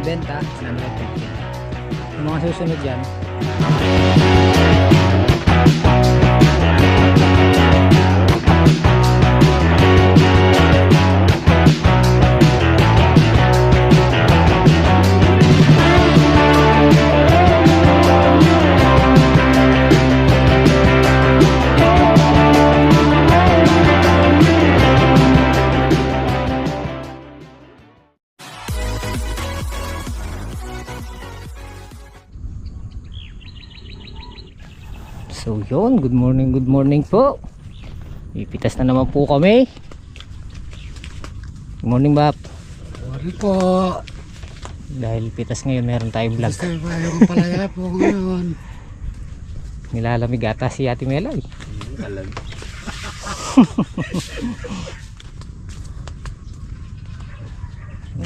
benta, 150. Yung mga susunod yan, so yun, good morning po. Ipitas na naman po kami. Good morning, Bap. Sorry po. Dahil pitas ngayon, meron tayong vlog. Gusto ba yung palaya po ngayon? Nilalamig ata si Ate Melay. Talag.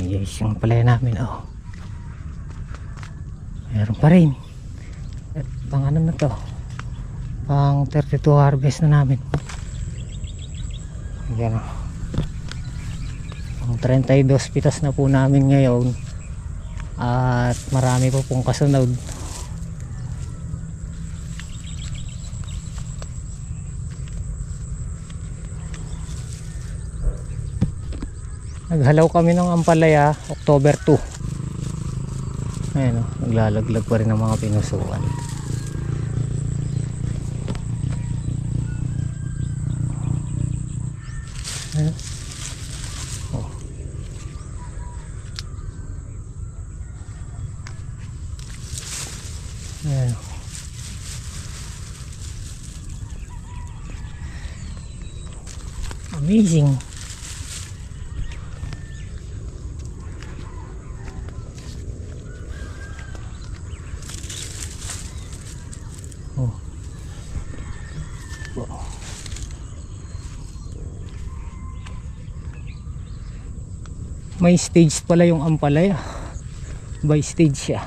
Yes, yung palaya namin, oh. Meron pa rin. At pang ano na to, pang 32 harvest na namin. Ayan, oh. Ang 32 pitas na po namin ngayon. At marami po pong kasunod. Naghalaw kami ng ampalaya October 2. Ayan, oh, naglalaglag pa rin ang mga pinusuan. Ayan. Oh. Ayan. Amazing. Oh. Wow. May stage pala yung ampalaya. By stage siya.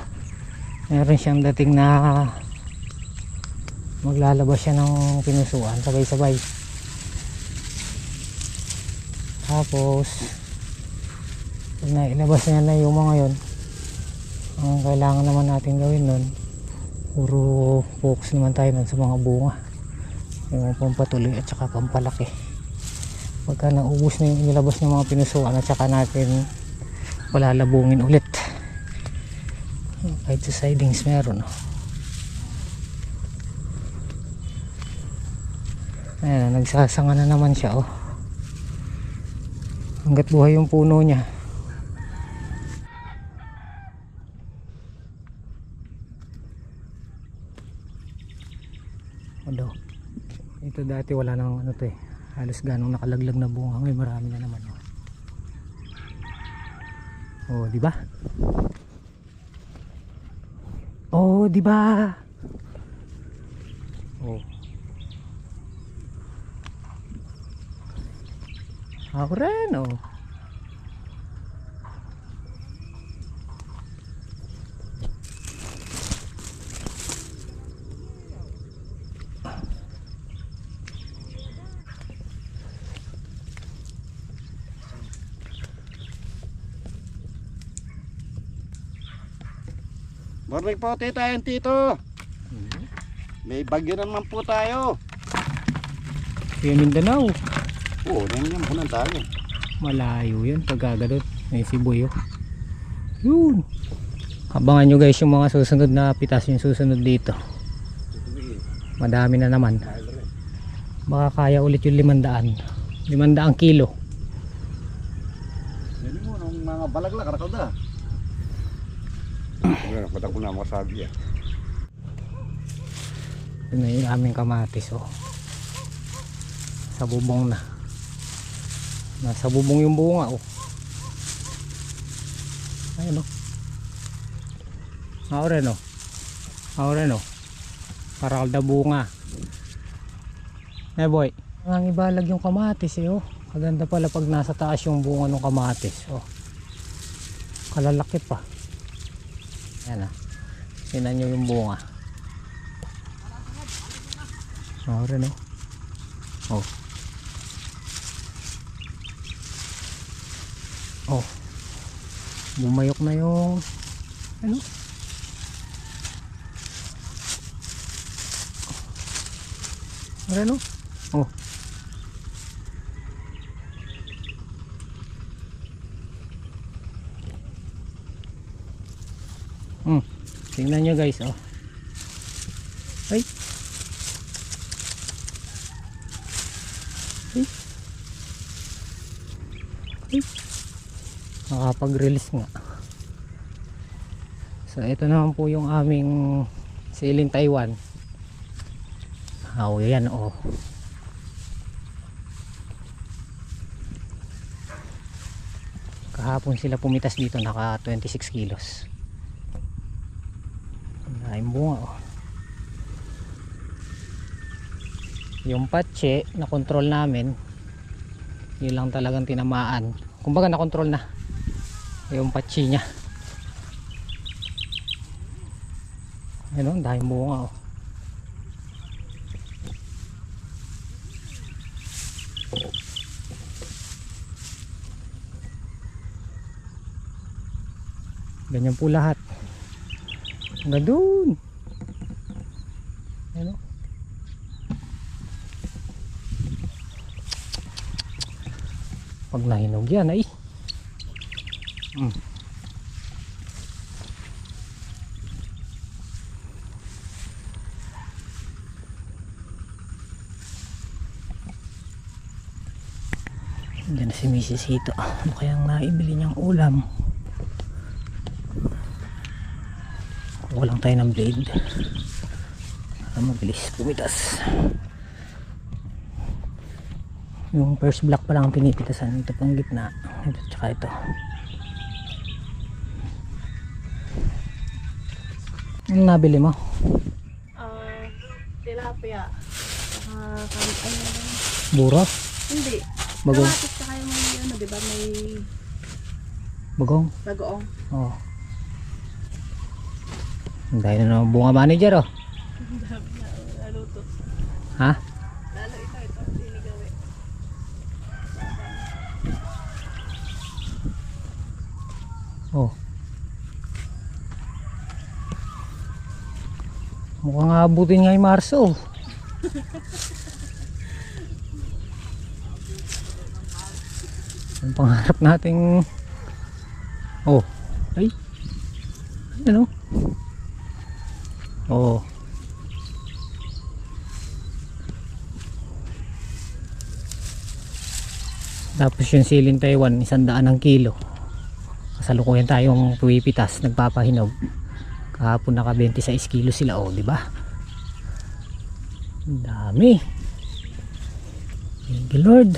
Meron siyang dating na maglalabas siya ng pinusuan sabay-sabay. Tapos pag nailabas niya na yung mga yon, ang kailangan naman natin gawin nun, puro focus naman tayo nun sa mga bunga, yung pampatuloy at saka pampalaki. Pagka naubos na yung inilabas ng mga pinusuan at saka natin palalabungin ulit. Kahit sa sidings meron, oh. Ayan, nagsasanga na naman siya, oh. Hanggat buhay yung puno niya. Odo. Ito dati wala nang ano to, eh. Halos ganong nakalaglag na bunga, ngayon marami na naman, oh. Oh, di ba? Oh, di ba? Oh. Ako rin, oh. Morning po tayong tito. May bagyo naman po tayo. Kaya Mindanao. Oo, nandiyan po nang tayo. Malayo yun pagkagadot. May Sibuyo. Yun. Abangan nyo guys yung mga susunod na pitas, yung susunod dito. Madami na naman. Baka kaya ulit yung 500 kilo. Yan mo, nung mga balagla, karakaw da. Patang ko na masabi yan. Ito na yung aming kamatis, oh. Sa bubong na. Nasa bubong yung bunga, oh. Ayun, oh. Auren, oh. Auren, oh. Parakalda bunga. Eh boy, ang ibalag yung kamatis, eh, oh. Maganda pala pag nasa taas yung bunga ng kamatis, oh. Kalalaki pa. Ayan, ah. Sinan nyo yung bunga. Auren, oh. Oh. Oh. Bumayok na yung Ano? Ano? Oh. Tingnan nyo guys, oh. Ay. Ay. Ay. Nakapag-release nga. So ito naman po yung aming siling Taiwan. Oh, yan oh. Kahapon sila pumitas dito, naka 26 kilos. Ang bunga oh. Yung patse na control namin, yun lang talagang tinamaan. Kumbaga na control na yung patse nya. Ayun oh, dahil bunga oh. Ganyan po lahat. Hanggang doon. Ayun o. Pag nahinog yan ay. Diyan na si Mrs. Hito. Ano kayang naibili niyang ulam? Walang tayo ng blade para mabilis pumitas. Yung first block pa lang ang pinipitasan, ito pang gitna, ito tsaka ito. Ano nabili mo? Tilapia. Buro? Hindi. Bagong? Kamatis tsaka yung may ano, diba? May Bagong? bagoong. Oo. Dahil na naman bunga manager oh. Ang dami na naluto. Ha? Lalo ito, sinigawi. Oh. Mukhang abutin nga yung Marso. Ang pangarap nating oh. Ay. Ano? Oh. Tapos yung siling Taiwan 100 ang kilo. Kasalukuyan tayong puwipitas, nagpapahinog. Kahapon naka 26 kilo sila oh, di ba? Ang dami. Thank you Lord.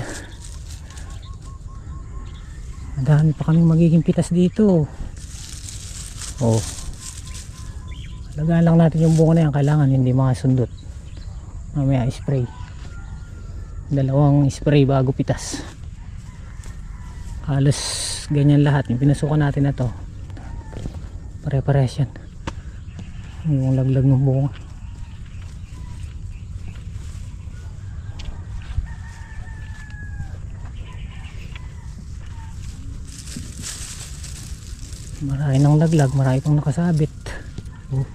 Ang dami pa kaming magiging pitas dito. Oh. Lagaan lang natin yung bunga na yan, kailangan hindi makasundot. Mamaya spray. 2 spray bago pitas. Halos ganyan lahat. Yung pinasukan natin na to, pare-pares yan. Yung laglag ng bunga. Marami ng laglag, marami pang nakasabit. Oh.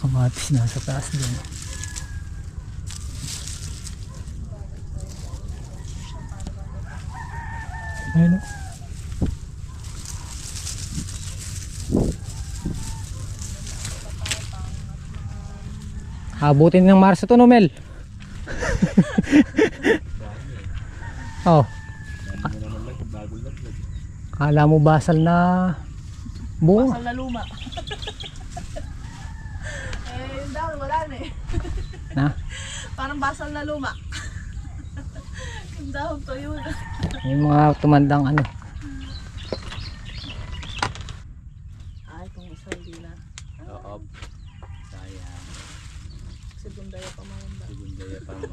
Kamatis nasa taas din. Ayun. Habutin ng Marso to, Nomel. Oh. Kala mo basal na bunga. Basal na luma. Yung dahon wala na eh. Na? Parang basal na luma. Yung dahon to yun. Yung mga tumandang ano. Ay, kung isa hindi na. Oo. Sayang. Segundaya pa mamanda. Segundaya pa mo.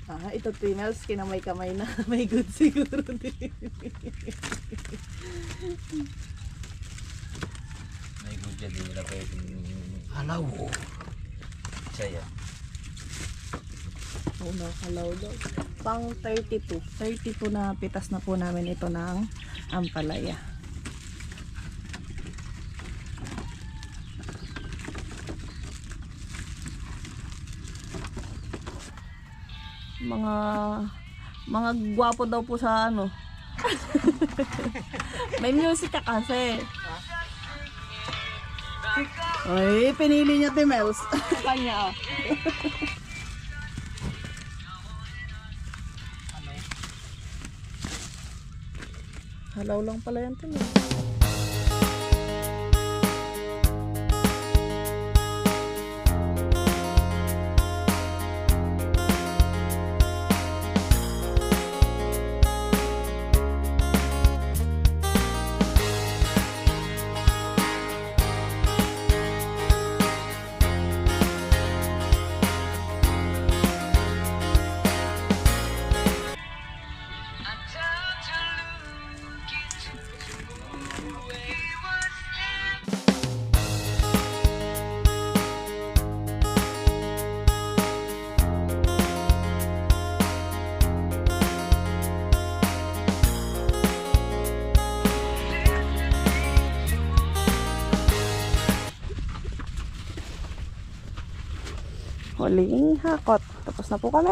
Ito females, kinamay-kamay na. May good siguro din. May gudya din nila pwedeng halaw. Saya. Halaw daw. Pang 32. 32 na pitas na po namin ito ng ampalaya. Mga gwapo daw po sa ano. May music ka kasi. Ay, pinili niya Timels. Kanya oh. Halaw lang pala yan Timels. Huling hakot. Tapos na po kami.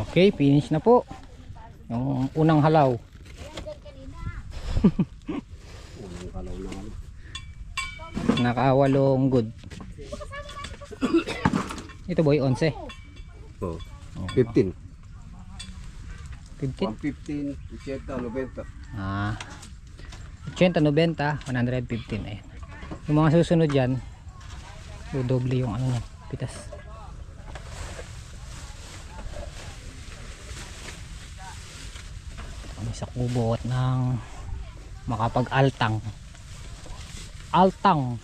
Okay, finish na po yung unang halaw. Nakawalong good. Ito boy, 11. Oh. 15. 15? 115, 80, 90. Ah, 80, 90, 115. Ayan. Yung mga susunod dyan, dodoble yung ano niya, pitas. Kami sa kubo at ng makapag-altang. Altang.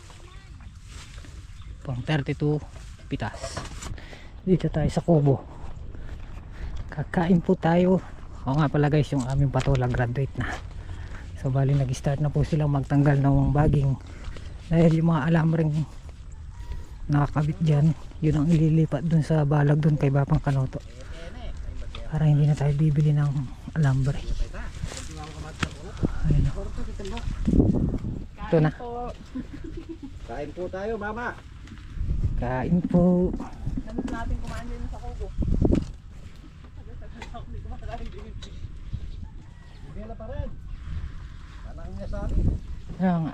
Pang 32 pitas. Dito tayo sa kubo. Kakain po tayo. Oo nga pala guys, yung aming patola graduate na. So bali nag-start na po silang magtanggal ng baging. Dahil yung mga alamring nakakabit dyan, yun ang ililipat dun sa balag dun kay Bapang Kanoto. Para hindi na tayo bibili ng alambre. Ayun o. Ito na. Kain po tayo, mama. Kain po. Namiss natin kumain din sa kubo. Hindi na pa rin. Anang niya sa akin. Kaya nga.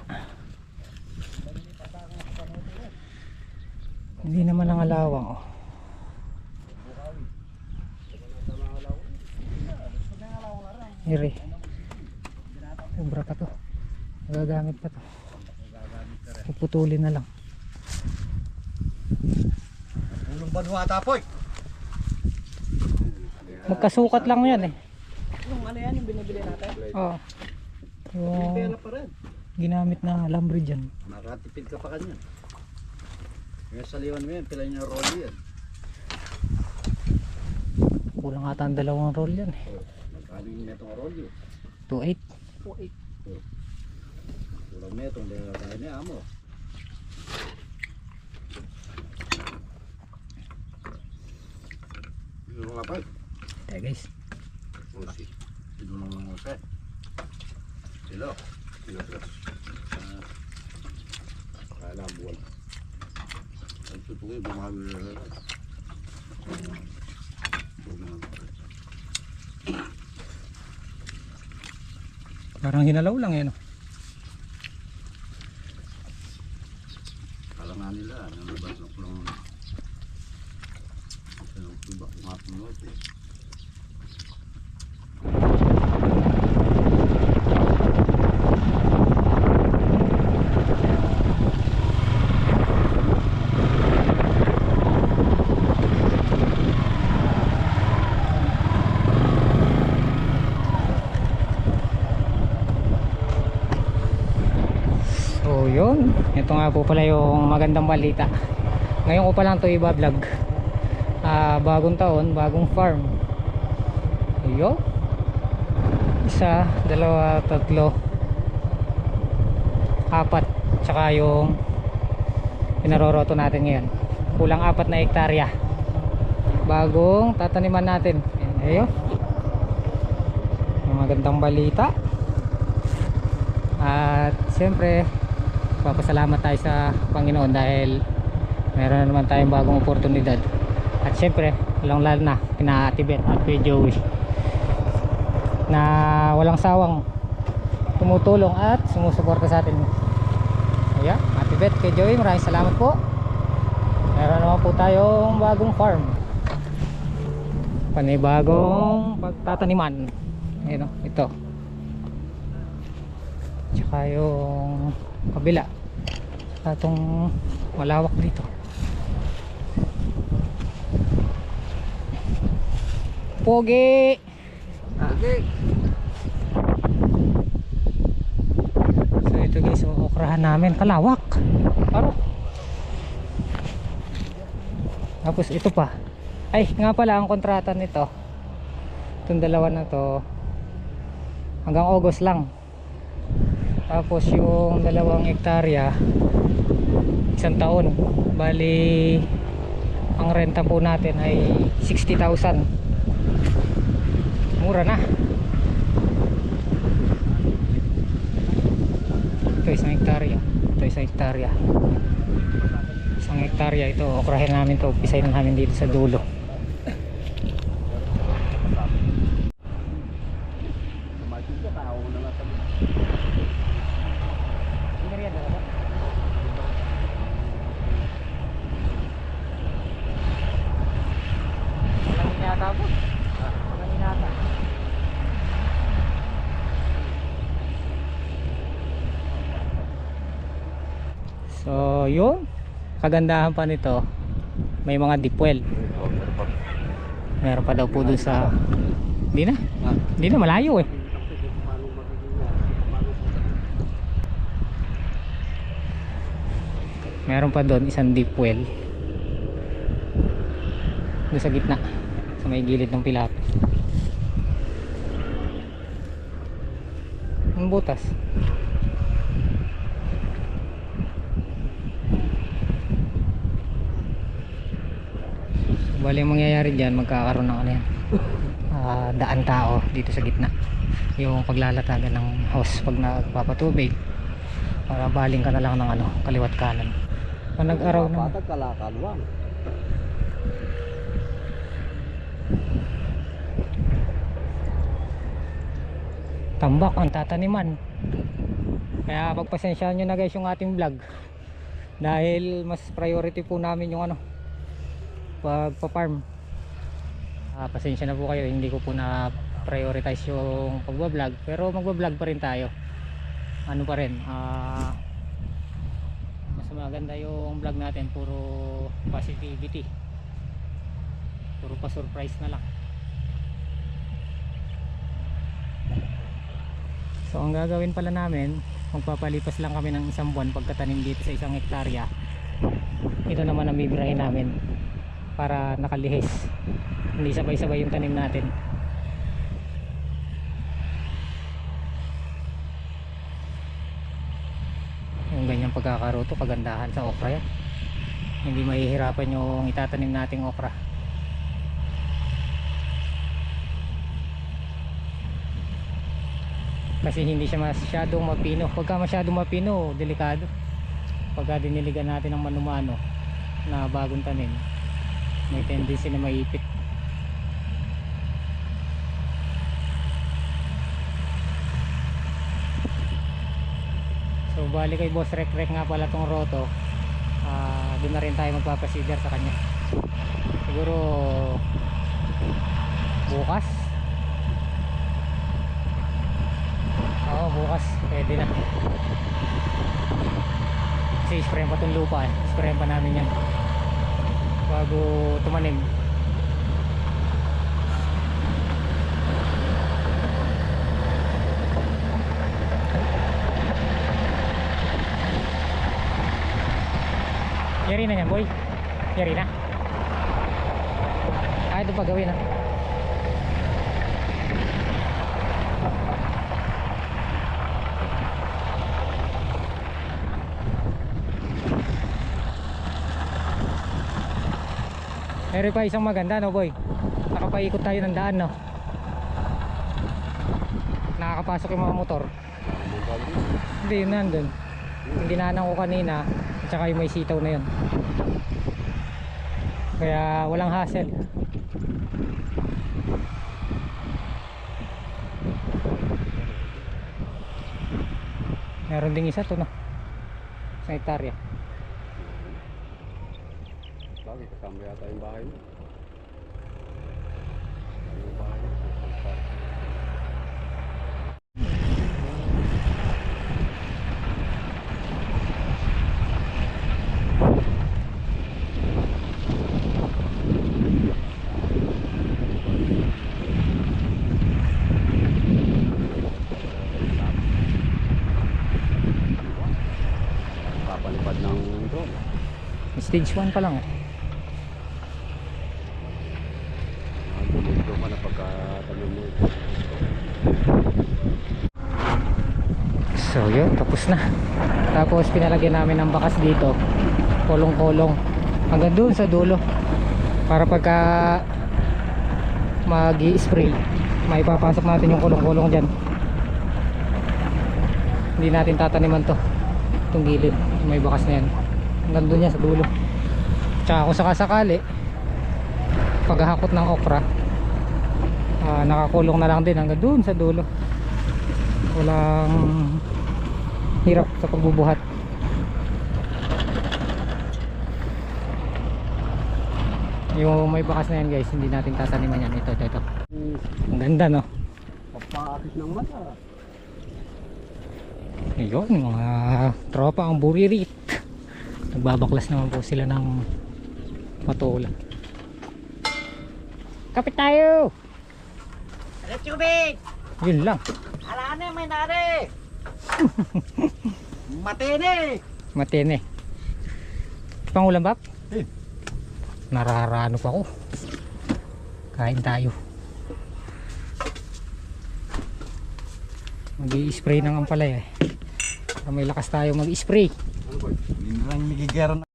Hindi naman ang alawang oh. Hiri. Sobra pa to. Magagamit pa to. Puputulin na lang. Ulong banwa tapoy. Magkasukat lang yan eh. Yung ano yan, yung binibili natin? Oo. Yung Hindi na pa rin. ginamit na alambre dyan. Makatipid ka pa kanya. Yung saliwan mo yan, pila niya rolly yan. Kulang ata ang 2 roll yan eh. Magkano yung metong rolly? 2.8. 4.8. Kulang metong dahil tayo niya amo. Yung lapay. Kaya guys. Usi. Pinulong ng usi. Silo. Silo. Kala buwan. Ang tutuloy, bumahagi na lang. Parang hinalaw lang yan oh. Kala nga nila, nalabas na kulang. Ang tuba, kumapin mo ito. yun, ito nga po pala yung magandang balita. Ngayon ko pa lang ito iba-vlog. Bagong taon, bagong farm. Ayun. Isa, dalawa, tatlo, apat. Tsaka yung pinaroroto natin ngayon. Kulang 4 na hektarya. Bagong tataniman natin. Ayun. Magandang balita. At siyempre papasalamat tayo sa Panginoon dahil meron na naman tayong bagong oportunidad. At siyempre lalo na kina Ate Beth at Kuya Joey na walang sawang tumutulong at sumusuporta sa atin. Ayan, Ate Beth, Kuya Joey, maraming salamat po. Meron naman po tayong bagong farm, panibagong pagtataniman. Ayun, ito. Tsaka yung kabila. Tsaka itong malawak dito. Pogi! Okay. So ito guys, okrahan namin. Kalawak. Parang. Tapos ito pa. Ay, nga pala ang kontrata nito. Itong dalawa na to hanggang August lang. Tapos yung 2 hektarya 1 taon. Bali ang renta po natin ay 60,000. Mura na. Ito 1 hektarya. Ito 1 hektarya. 1 hektarya ito. Okrahin namin to. Pisayin namin dito sa dulo. So yun, kagandahan pa nito, may mga deep well. Meron pa daw po dun sa hindi na malayo eh. Meron pa doon isang deep well doon sa gitna, sa may gilid ng pilapit. Ang butas. Bali ang mangyayari dyan, magkakaroon ng ano yan, daan tao dito sa gitna. Yung paglalatagan ng hose pag nagpapatubig, para baling ka na lang ng ano, kaliwat kanan. Pag nag-araw na Kalakalwang. tambak ang tataniman. Kaya pagpasensyahan nyo na guys yung ating vlog, dahil mas priority po namin yung ano, pagpa-farm. Pasensya na po kayo, hindi ko po na prioritize yung pagbablog, pero magbablog pa rin tayo. Ano pa rin, mas maganda yung vlog natin, puro positivity, puro pa surprise na lang. So ang gagawin pala namin, magpapalipas lang kami ng 1 buwan pagkatanim dito sa 1 hektarya. Ito naman ang bibirahin namin para nakalihis, hindi sabay-sabay yung tanim natin. Yung ganyang pagkakaroto, kagandahan sa okra yan. Hindi mahihirapan yung itatanim nating okra. Kasi hindi siya masyadong mapino. Pagka masyadong mapino, delikado. Pagka diniligan natin ng manumano na bagong tanim, may tendency na maipit. So bali kay Boss Rek nga pala tong roto, doon na rin tayo magpapasidar sa kanya. Siguro bukas. Oo, bukas pwede na. Kasi sprayan pa itong lupa eh. Sprayan pa namin yan bago tumanim. Yari na. Ito pa gawin na. Meron pa isang maganda, no boy? Nakapaikot tayo ng daan, no? Nakakapasok yung mga motor. Hindi, yun nandun. Yung dinaanan ko kanina, at saka yung may sitaw na yun. Kaya walang hassle. Meron ding isa to, no? Sa hektarya. Bakit? Kasama yata yung bahay mo. Yung bahay mo. Papalipad ng drone. Stage 1 pa lang, eh. Dito ka na pagkatabi mo. So yun, tapos na. Tapos pinalagyan namin ng bakas dito, kolong-kolong hanggang doon sa dulo, para pagka mag-i-spray maipapasok natin yung kolong-kolong dyan. Hindi natin tataniman to, itong gilid, may bakas na yan hanggang doon yan sa dulo. Tsaka kung sakasakali paghahakot ng okra, nakakulong na lang din hanggang doon sa dulo. Walang hirap sa pagbubuhat. Yung may bakas na yan guys, hindi natin tataniman yan. Ito. Ang ganda, no? Papakit ng mata. Ayun, mga tropa ang buririt. Nagbabaklas naman po sila ng patola. Kapit tayo! Tubig! Yun lang. Alane, may nare! Matene! Matene. Pangulam bak? Eh. Nararano pa ako. Kain tayo. Mag-i-spray ng ampalaya, eh. Para may lakas tayo mag-i-spray. Ano ba? Hindi lang nagigera na.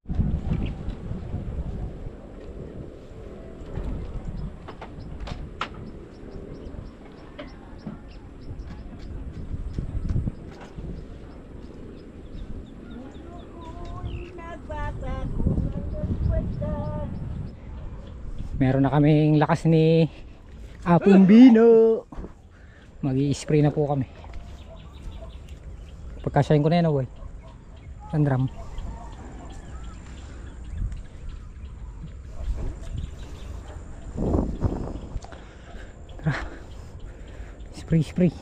Meron na kaming lakas ni Apumbino. Mag-i-spray na po kami. Pagkasyahin ko na yan, boy. Sandram. Tara. Spray.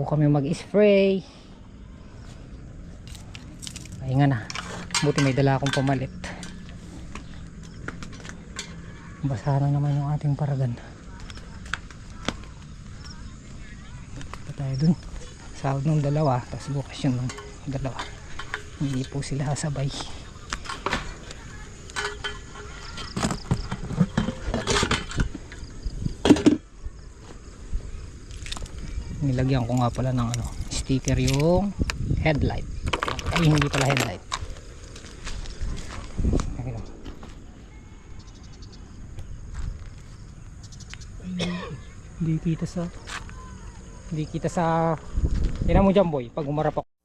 po kami mag-spray. Pahinga na. Buti may dala akong pamalit. Basa na naman yung ating paragan. Punta tayo dun. Sahod ng dalawa, tapos bukas yun ng dalawa. Hindi po sila sabay. Nilagyan ko nga pala ng sticker yung headlight. Ay, hindi pala headlight. Ayun. Hindi kita sa tinan mo dyan boy pag umarap ako.